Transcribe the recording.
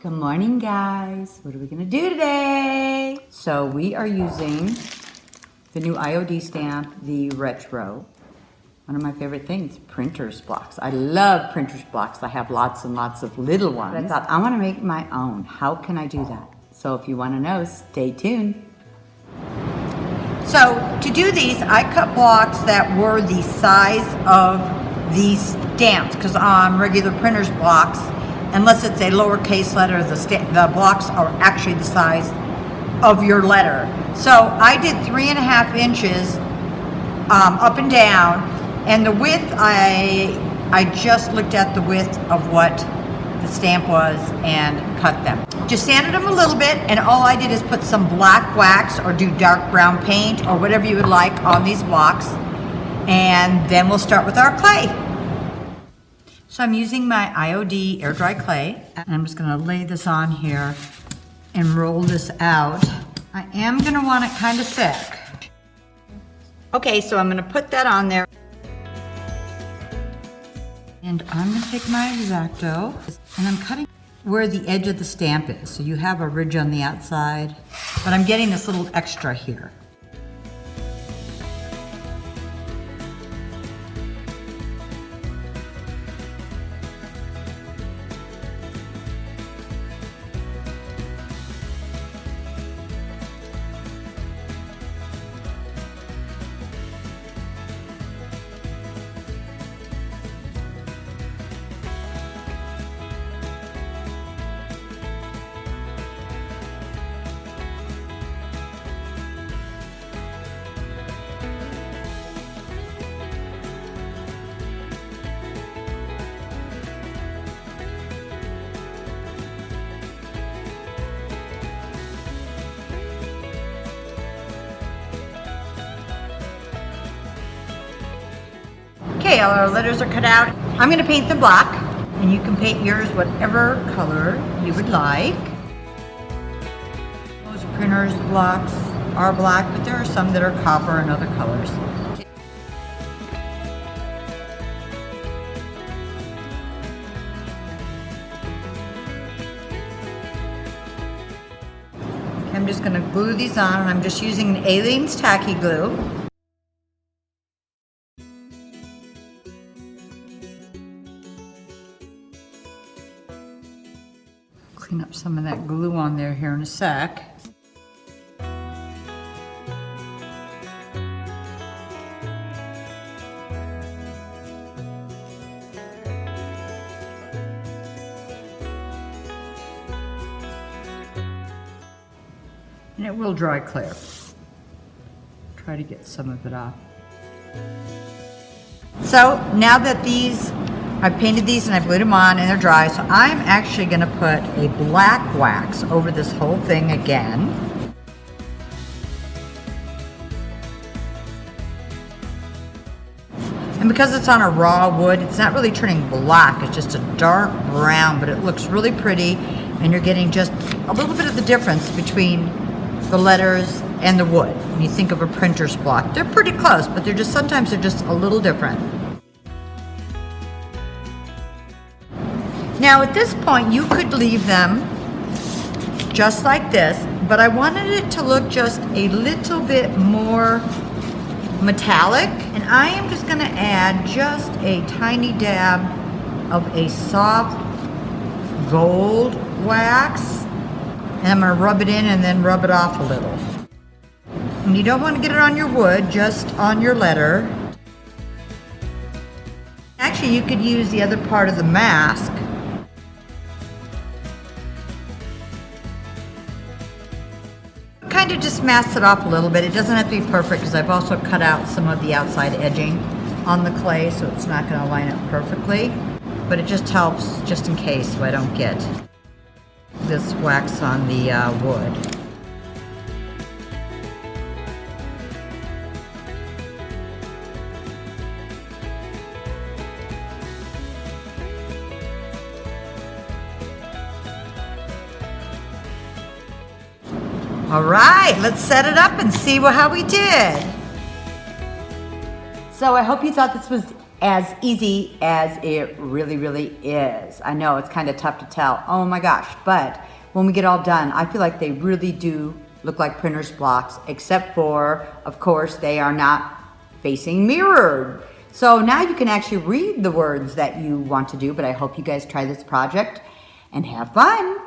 Good morning, guys. What are we gonna do today? So we are using the new IOD stamp, the Retro. One of my favorite things, printer's blocks. I love printer's blocks. I have lots and lots of little ones. But I thought, I wanna make my own. How can I do that? So if you wanna know, stay tuned. So to do these, I cut blocks that were the size of these stamps, because on regular printer's blocks, unless it's a lowercase letter, the blocks are actually the size of your letter. So I did 3.5 inches up and down, and the width, I just looked at the width of what the stamp was and cut them. Just sanded them a little bit, and all I did is put some black wax or do dark brown paint or whatever you would like on these blocks, and then we'll start with our clay. So I'm using my IOD air dry clay, and I'm just gonna lay this on here and roll this out. I am gonna want it kind of thick. Okay, so I'm gonna put that on there. And I'm gonna take my X-Acto, and I'm cutting where the edge of the stamp is. So you have a ridge on the outside, but I'm getting this little extra here. Okay, all our letters are cut out. I'm gonna paint the block, and you can paint yours whatever color you would like. Most printers' blocks are black, but there are some that are copper and other colors. Okay, I'm just gonna glue these on, and I'm just using Aleene's tacky glue. Clean up some of that glue on there here in a sec. And it will dry clear. Try to get some of it off. So now that I've painted these and I've glued them on and they're dry, so I'm actually gonna put a black wax over this whole thing again. And because it's on a raw wood, it's not really turning black, it's just a dark brown, but it looks really pretty, and you're getting just a little bit of the difference between the letters and the wood. When you think of a printer's block, they're pretty close, but sometimes they're just a little different. Now at this point, you could leave them just like this, but I wanted it to look just a little bit more metallic, and I am just gonna add just a tiny dab of a soft gold wax, and I'm gonna rub it in and then rub it off a little. And you don't want to get it on your wood, just on your letter. Actually, you could use the other part of the mask. Kind of just mask it off a little bit. It doesn't have to be perfect, because I've also cut out some of the outside edging on the clay, so it's not going to line up perfectly, but it just helps just in case so I don't get this wax on the wood. All right, let's set it up and see how we did. So I hope you thought this was as easy as it really, really is. I know it's kind of tough to tell. Oh my gosh, but when we get all done, I feel like they really do look like printer's blocks, except for, of course, they are not facing mirrored. So now you can actually read the words that you want to do, but I hope you guys try this project and have fun.